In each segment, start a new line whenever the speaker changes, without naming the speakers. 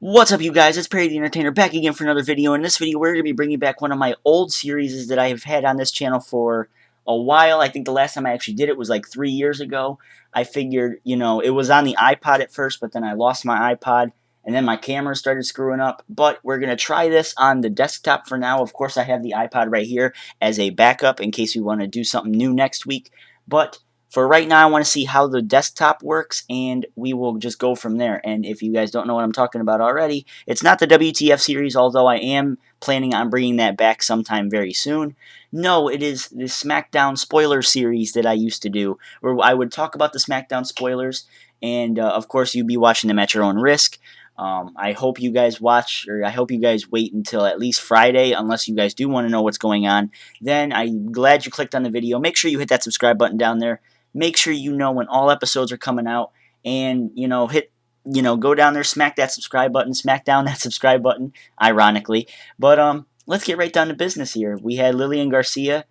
What's up, you guys? It's Perry the Entertainer back again for another video. In this video, we're going to be bringing back one of my old series that I have had on this channel for a while. I think the last time I actually did it was like 3 years ago. I figured, it was on the iPod at first, but then I lost my iPod, and then my camera started screwing up. But we're going to try this on the desktop for now. Of course, I have the iPod right here as a backup in case we want to do something new next week. But for right now, I want to see how the desktop works, and we will just go from there. And if you guys don't know what I'm talking about already, it's not the WTF series, although I am planning on bringing that back sometime very soon. No, it is the Smackdown spoiler series that I used to do, where I would talk about the Smackdown spoilers, and of course, you'd be watching them at your own risk. I hope you guys watch, or I hope you guys wait until at least Friday, unless you guys do want to know what's going on. Then I'm glad you clicked on the video. Make sure you hit that subscribe button down there. Make sure you know when all episodes are coming out, and go down there, smack that subscribe button, smack down that subscribe button, ironically. But let's get right down to business here. We had Lillian Garcia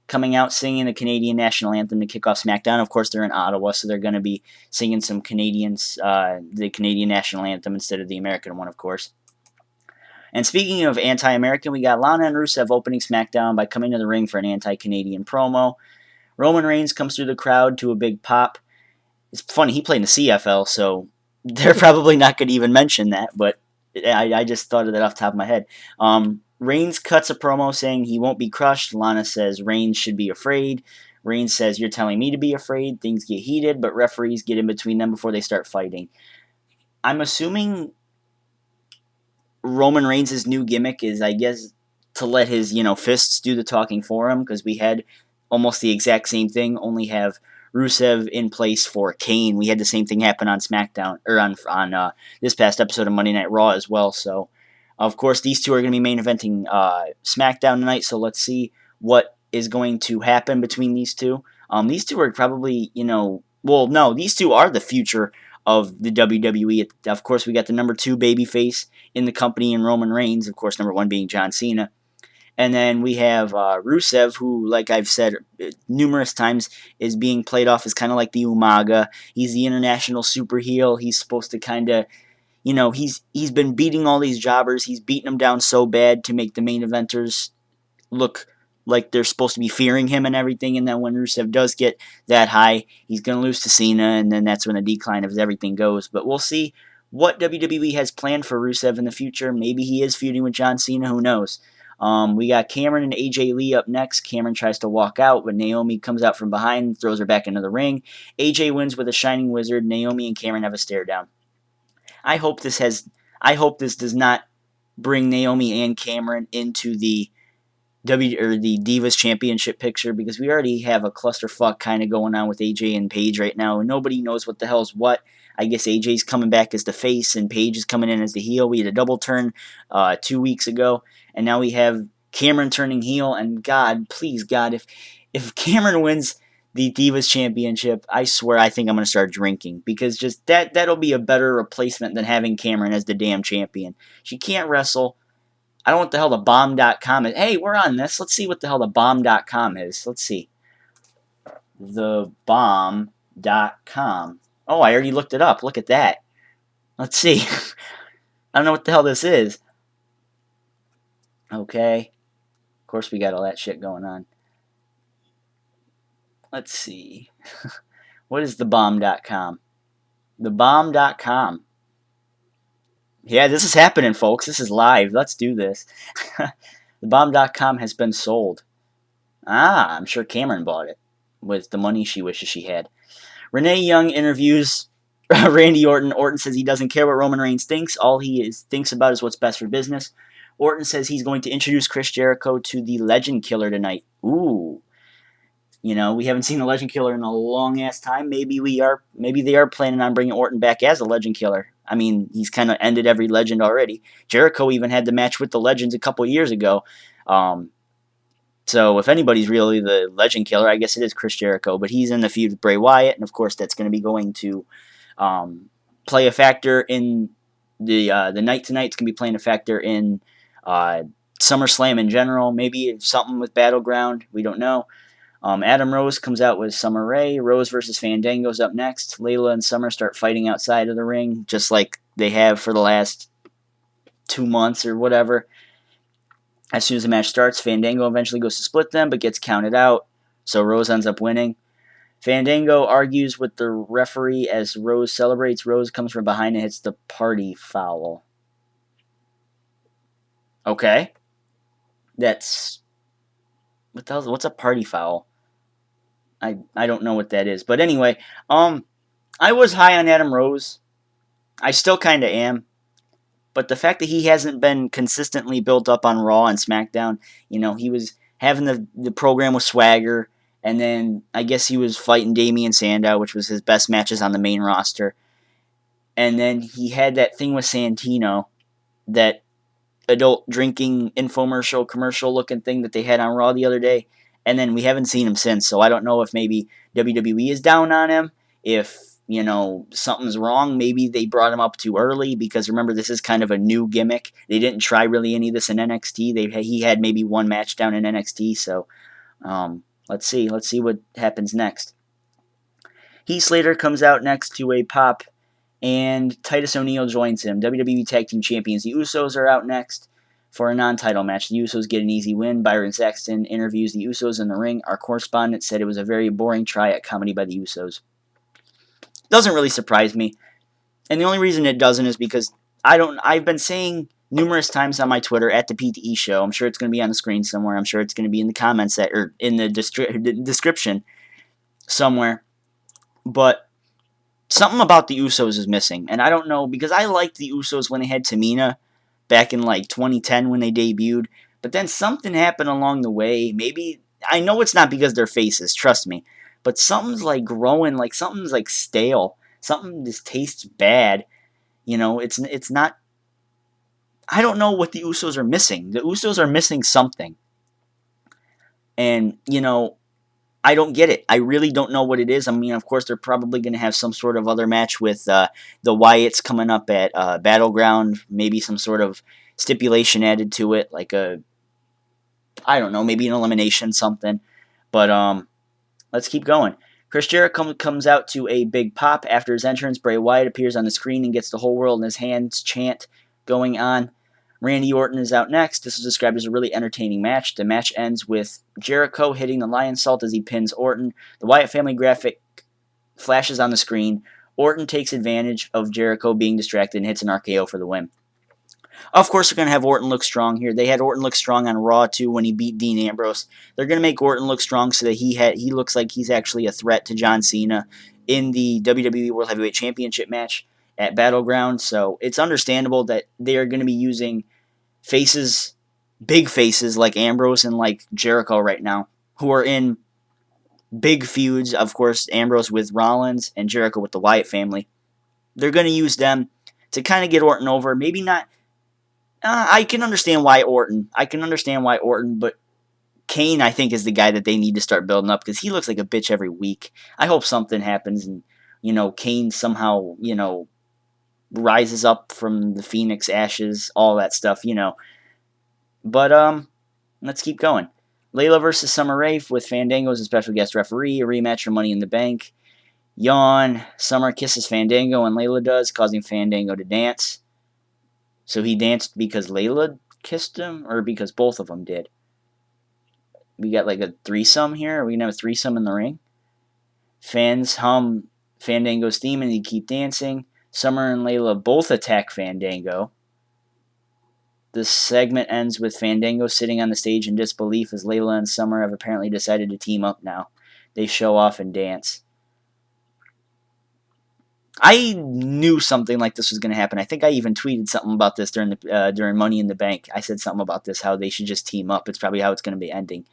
coming out singing the Canadian national anthem to kick off SmackDown. Of course, they're in Ottawa, so they're going to be singing some the Canadian national anthem instead of the American one, of course. And speaking of anti-American, we got Lana and Rusev opening SmackDown by coming to the ring for an anti-Canadian promo. Roman Reigns comes through the crowd to a big pop. It's funny, he played in the CFL, so they're probably not going to even mention that, but I just thought of that off the top of my head. Reigns cuts a promo saying he won't be crushed. Lana says Reigns should be afraid. Reigns says, "You're telling me to be afraid." Things get heated, but referees get in between them before they start fighting. I'm assuming Roman Reigns' new gimmick is, I guess, to let his, fists do the talking for him, because we had almost the exact same thing, only have Rusev in place for Kane. We had the same thing happen on SmackDown, or on this past episode of Monday Night Raw as well. So, of course, these two are going to be main eventing SmackDown tonight, so let's see what is going to happen between these two. These two are probably, these two are the future of the WWE. Of course, we got the number 2 babyface in the company in Roman Reigns, of course, number 1 being John Cena. And then we have Rusev, who, like I've said numerous times, is being played off as kind of like the Umaga. He's the international super heel. He's supposed to kind of, he's been beating all these jobbers. He's beating them down so bad to make the main eventers look like they're supposed to be fearing him and everything. And then when Rusev does get that high, he's going to lose to Cena, and then that's when the decline of everything goes. But we'll see what WWE has planned for Rusev in the future. Maybe he is feuding with John Cena. Who knows? We got Cameron and AJ Lee up next. Cameron tries to walk out, but Naomi comes out from behind and throws her back into the ring. AJ wins with a Shining Wizard. Naomi and Cameron have a stare down. I hope this does not bring Naomi and Cameron into the the Divas Championship picture, because we already have a clusterfuck kind of going on with AJ and Paige right now, and nobody knows what the hell's what. I guess AJ's coming back as the face, and Paige is coming in as the heel. We had a double turn 2 weeks ago, and now we have Cameron turning heel. And God, please God, if Cameron wins the Divas Championship, I swear I think I'm going to start drinking, because just that'll be a better replacement than having Cameron as the damn champion. She can't wrestle. I don't know what the hell the bomb.com is. Hey, we're on this. Let's see what the hell the bomb.com is. Let's see. The bomb.com. Oh, I already looked it up. Look at that. Let's see. I don't know what the hell this is. Okay. Of course, we got all that shit going on. Let's see. What is the bomb.com? The bomb.com. Yeah, this is happening, folks. This is live. Let's do this. The bomb.com has been sold. Ah, I'm sure Cameron bought it with the money she wishes she had. Renee Young interviews Randy Orton. Orton says he doesn't care what Roman Reigns thinks. All he thinks about is what's best for business. Orton says he's going to introduce Chris Jericho to the Legend Killer tonight. Ooh. We haven't seen the Legend Killer in a long-ass time. Maybe they are planning on bringing Orton back as a Legend Killer. I mean, he's kind of ended every legend already. Jericho even had the match with the Legends a couple years ago. So if anybody's really the Legend Killer, I guess it is Chris Jericho. But he's in the feud with Bray Wyatt, and of course that's going to be going to play a factor in the night tonight. It's going to be playing a factor in SummerSlam in general. Maybe something with Battleground. We don't know. Adam Rose comes out with Summer Rae. Rose versus Fandango's up next. Layla and Summer start fighting outside of the ring, just like they have for the last 2 months or whatever. As soon as the match starts, Fandango eventually goes to split them, but gets counted out, so Rose ends up winning. Fandango argues with the referee as Rose celebrates. Rose comes from behind and hits the party foul. Okay. That's... what the hell? What's a party foul? I don't know what that is. But anyway, I was high on Adam Rose. I still kind of am. But the fact that he hasn't been consistently built up on Raw and SmackDown, he was having the program with Swagger, and then I guess he was fighting Damian Sandow, which was his best matches on the main roster. And then he had that thing with Santino, that adult drinking infomercial, commercial looking thing that they had on Raw the other day. And then we haven't seen him since, so I don't know if maybe WWE is down on him, if something's wrong. Maybe they brought him up too early, because remember, this is kind of a new gimmick. They didn't try really any of this in NXT. He had maybe one match down in NXT, so let's see what happens next. Heath Slater comes out next to a pop, and Titus O'Neil joins him. WWE Tag Team Champions, the Usos, are out next for a non-title match. The Usos get an easy win. Byron Saxton interviews the Usos in the ring. Our correspondent said it was a very boring try at comedy by the Usos. Doesn't really surprise me. And the only reason it doesn't is because I've been saying numerous times on my Twitter, at the PTE show, I'm sure it's going to be on the screen somewhere, I'm sure it's going to be in the comments or in the description somewhere, but something about the Usos is missing. And I don't know, because I liked the Usos when they had Tamina back in like 2010 when they debuted, but then something happened along the way. Maybe, I know it's not because they're faces, trust me, but something's like growing, like something's like stale. Something just tastes bad. It's not, I don't know what the Usos are missing. The Usos are missing something. And, I don't get it. I really don't know what it is. I mean, of course, they're probably going to have some sort of other match with the Wyatts coming up at Battleground. Maybe some sort of stipulation added to it, like I don't know, maybe an elimination, something. But let's keep going. Chris Jericho comes out to a big pop after his entrance. Bray Wyatt appears on the screen and gets the whole world in his hands chant going on. Randy Orton is out next. This is described as a really entertaining match. The match ends with Jericho hitting the lion salt as he pins Orton. The Wyatt family graphic flashes on the screen. Orton takes advantage of Jericho being distracted and hits an RKO for the win. Of course, they're going to have Orton look strong here. They had Orton look strong on Raw, too, when he beat Dean Ambrose. They're going to make Orton look strong so that he looks like he's actually a threat to John Cena in the WWE World Heavyweight Championship match at Battleground. So it's understandable that they are going to be using faces, big faces like Ambrose and like Jericho right now, who are in big feuds. Of course, Ambrose with Rollins and Jericho with the Wyatt family. They're going to use them to kind of get Orton over. Maybe not. I can understand why Orton. But Kane, I think, is the guy that they need to start building up, because he looks like a bitch every week. I hope something happens and, Kane somehow, rises up from the Phoenix ashes, all that stuff, But, let's keep going. Layla versus Summer Rae with Fandango as a special guest referee, a rematch for Money in the Bank. Yawn. Summer kisses Fandango and Layla does, causing Fandango to dance. So he danced because Layla kissed him, or because both of them did? We got like a threesome here? Are we going to have a threesome in the ring? Fans hum Fandango's theme and they keep dancing. Summer and Layla both attack Fandango. The segment ends with Fandango sitting on the stage in disbelief as Layla and Summer have apparently decided to team up now. They show off and dance. I knew something like this was going to happen. I think I even tweeted something about this during Money in the Bank. I said something about this, how they should just team up. It's probably how it's going to be ending.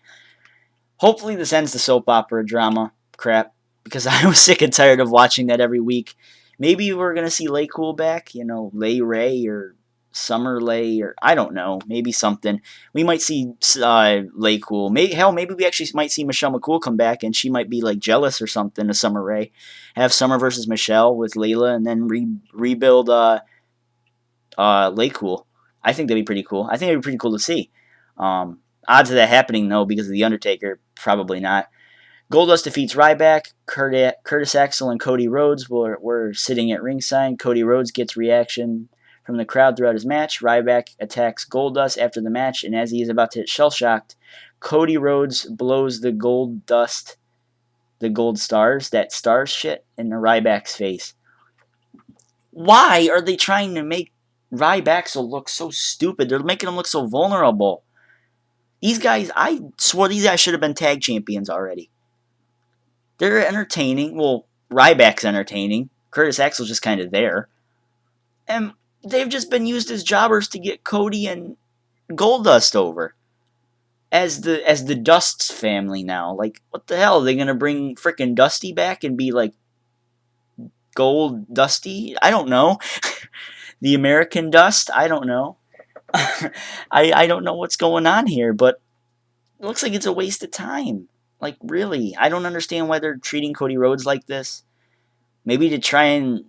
Hopefully this ends the soap opera drama crap, because I was sick and tired of watching that every week. Maybe we're going to see Lay Cool back, Lay Ray or Summer Lay, or I don't know, maybe something. We might see Lay Cool. Maybe we actually might see Michelle McCool come back, and she might be like jealous or something of Summer Rae. Have Summer versus Michelle with Layla, and then rebuild Lay Cool. I think that'd be pretty cool. I think it'd be pretty cool to see. Odds of that happening, though, because of The Undertaker, probably not. Goldust defeats Ryback. Curtis Axel and Cody Rhodes were sitting at ringside. Cody Rhodes gets reaction from the crowd throughout his match. Ryback attacks Goldust after the match, and as he is about to hit Shell Shocked, Cody Rhodes blows the Goldust, the gold stars, that stars shit, in Ryback's face. Why are they trying to make Ryback look so stupid? They're making him look so vulnerable. These guys, I swore these guys should have been tag champions already. They're entertaining. Well, Ryback's entertaining. Curtis Axel's just kind of there. And they've just been used as jobbers to get Cody and Goldust over. As the Dust's family now. Like, what the hell? Are they going to bring frickin' Dusty back and be like Gold Dusty? I don't know. The American Dust? I don't know. I don't know what's going on here, but it looks like it's a waste of time. Like, really, I don't understand why they're treating Cody Rhodes like this. Maybe to try and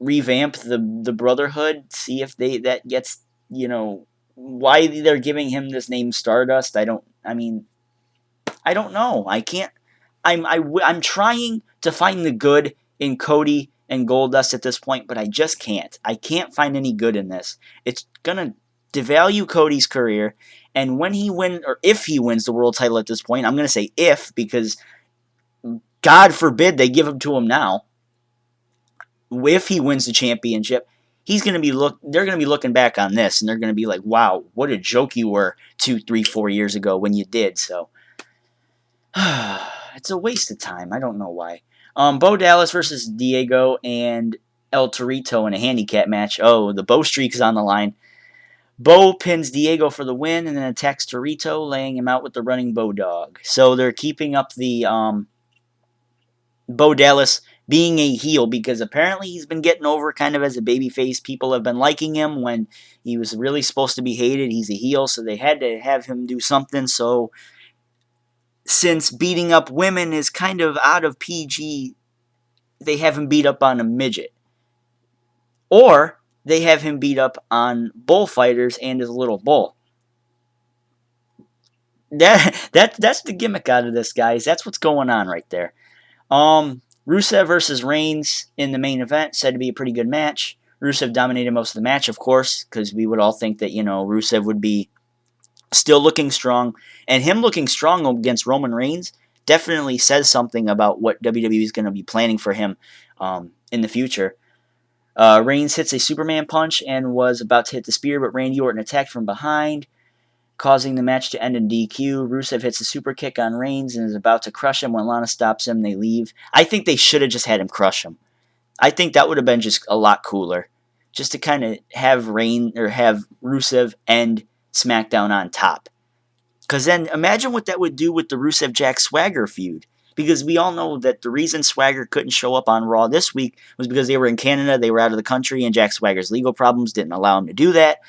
revamp the Brotherhood, see if that gets, why they're giving him this name Stardust. I don't know. I can't. I'm trying to find the good in Cody and Goldust at this point, but I just can't. I can't find any good in this. It's gonna devalue Cody's career, and when he wins, or if he wins the world title at this point, I'm gonna say if, because God forbid they give him to him now. If he wins the championship, they're gonna be looking back on this, and they're gonna be like, wow, what a joke you were 2, 3, 4 years ago when you did. So it's a waste of time. I don't know why. Bo Dallas versus Diego and El Torito in a handicap match. Oh, the Bo streak is on the line. Bo pins Diego for the win and then attacks Torito, laying him out with the running Bo Dog. So they're keeping up the Bo Dallas being a heel because apparently he's been getting over kind of as a babyface. People have been liking him when he was really supposed to be hated. He's a heel, so they had to have him do something. So since beating up women is kind of out of PG, they have him beat up on a midget. Or they have him beat up on bullfighters and his little bull. That's the gimmick out of this, guys. That's what's going on right there. Rusev versus Reigns in the main event, said to be a pretty good match. Rusev dominated most of the match, of course, because we would all think that, Rusev would be still looking strong. And him looking strong against Roman Reigns definitely says something about what WWE is going to be planning for him in the future. Reigns hits a Superman punch and was about to hit the spear, but Randy Orton attacked from behind, causing the match to end in DQ. Rusev hits a super kick on Reigns and is about to crush him when Lana stops him. They leave. I think they should have just had him crush him. I think that would have been just a lot cooler. Just to kind of have Rusev end SmackDown on top. Because then imagine what that would do with the Rusev-Jack Swagger feud. Because we all know that the reason Swagger couldn't show up on Raw this week was because they were in Canada, they were out of the country, and Jack Swagger's legal problems didn't allow him to do that.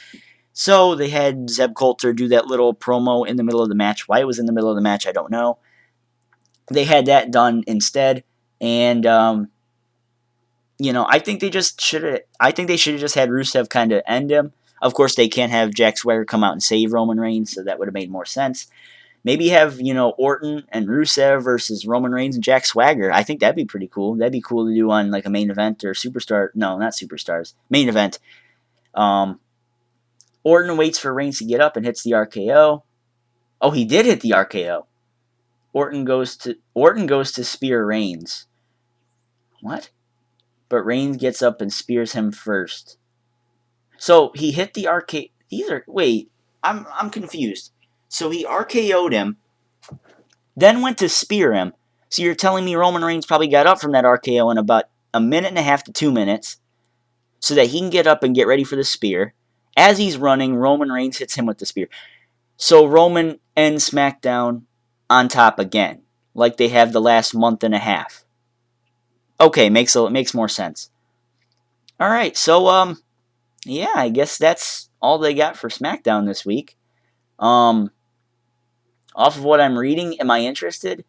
So they had Zeb Coulter do that little promo in the middle of the match. Why it was in the middle of the match, I don't know. They had that done instead, and I think they should have just had Rusev kind of end him. Of course, they can't have Jack Swagger come out and save Roman Reigns, so that would have made more sense. Maybe have, Orton and Rusev versus Roman Reigns and Jack Swagger. I think that'd be pretty cool. That'd be cool to do on like a main event or superstar. No, not superstars. Main event. Orton waits for Reigns to get up and hits the RKO. Oh, he did hit the RKO. Orton goes to spear Reigns. What? But Reigns gets up and spears him first. So he hit the RKO. I'm confused. So he RKO'd him, then went to spear him. So you're telling me Roman Reigns probably got up from that RKO in about 1.5 to 2 minutes so that he can get up and get ready for the spear. As he's running, Roman Reigns hits him with the spear. So Roman ends SmackDown on top again, like they have the last month and a half. Okay, makes more sense. All right, so I guess that's all they got for SmackDown this week. Off of what I'm reading, am I interested?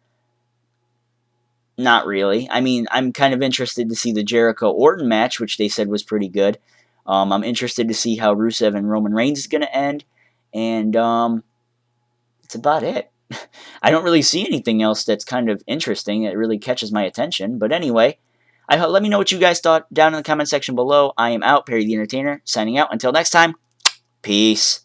Not really. I mean, I'm kind of interested to see the Jericho-Orton match, which they said was pretty good. I'm interested to see how Rusev and Roman Reigns is going to end. And that's about it. I don't really see anything else that's kind of interesting that really catches my attention. But anyway, Let me know what you guys thought down in the comment section below. I am out, Perry the Entertainer, signing out. Until next time, peace.